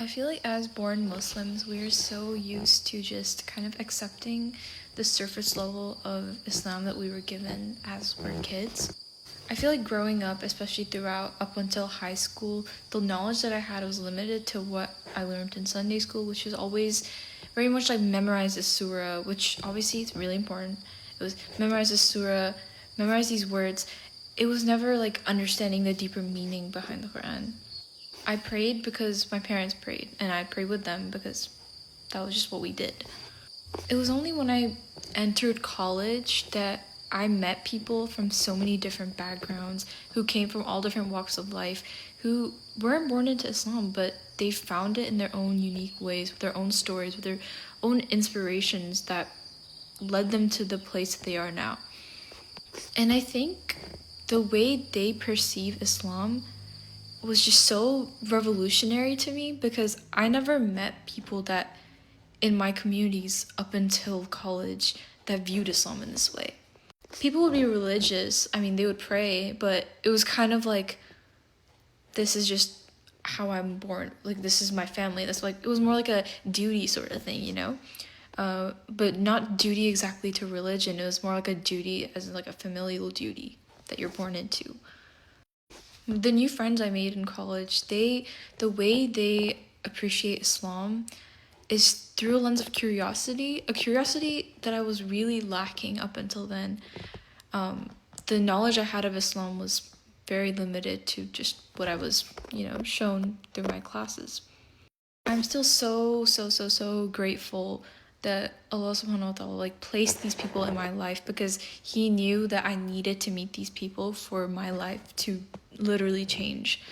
I feel like as born Muslims, we are so used to just kind of accepting the surface level of Islam that we were given as we're kids. I feel like growing up, especially throughout up until high school, the knowledge that I had was limited to what I learned in Sunday school, which is always very much like memorize the surah, which obviously is really important. It was memorize the surah, memorize these words. It was never like understanding the deeper meaning behind the Quran. I prayed because my parents prayed, and I prayed with them because that was just what we did. It was only when I entered college that I met people from so many different backgrounds who came from all different walks of life, who weren't born into Islam, but they found it in their own unique ways, with their own stories, with their own inspirations that led them to the place that they are now. And I think the way they perceive Islam was just so revolutionary to me because I never met people that in my communities up until college that viewed Islam in this way. People would be religious, I mean, they would pray, but it was kind of like, this is just how I'm born, like this is my family. That's like, it was more like a duty sort of thing, you know? But not duty exactly to religion, it was more like a duty as in like a familial duty that you're born into. The new friends I made in college, the way they appreciate Islam is through a lens of curiosity, a curiosity that I was really lacking up until then. The knowledge I had of Islam was very limited to just what I was, shown through my classes. I'm still so grateful that Allah subhanahu wa ta'ala placed these people in my life because he knew that I needed to meet these people for my life to literally change.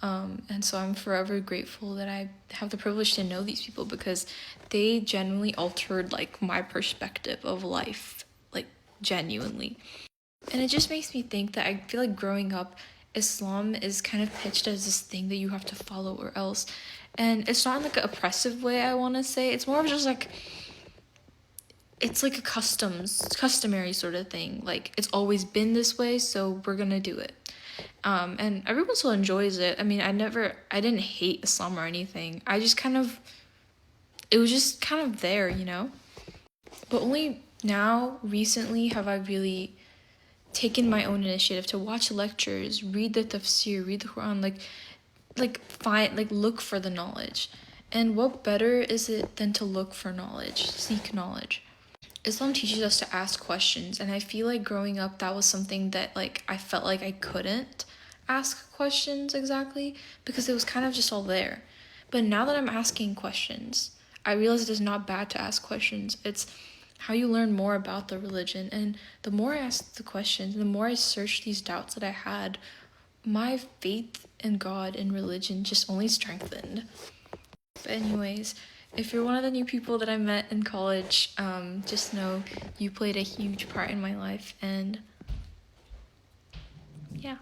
And so I'm forever grateful that I have the privilege to know these people because they genuinely altered my perspective of life, genuinely. And it just makes me think that I feel like growing up, Islam is kind of pitched as this thing that you have to follow or else. And it's not in an oppressive way, I want to say. It's more of just it's like a customary sort of thing. It's always been this way, so we're gonna do it. And everyone still enjoys it. I mean, I didn't hate Islam or anything. It was just kind of there, But only now, recently, have I really taken my own initiative to watch lectures, read the tafsir, read the Quran, look for the knowledge. And what better is it than to look for knowledge, seek knowledge? Islam teaches us to ask questions, and I feel like growing up that was something that I felt like I couldn't ask questions exactly because it was kind of just all there. But now that I'm asking questions, I realize it is not bad to ask questions. It's how you learn more about the religion, and the more I asked the questions, the more I searched these doubts that I had, my faith in God and religion just only strengthened. But anyways, if you're one of the new people that I met in college, just know you played a huge part in my life, and yeah.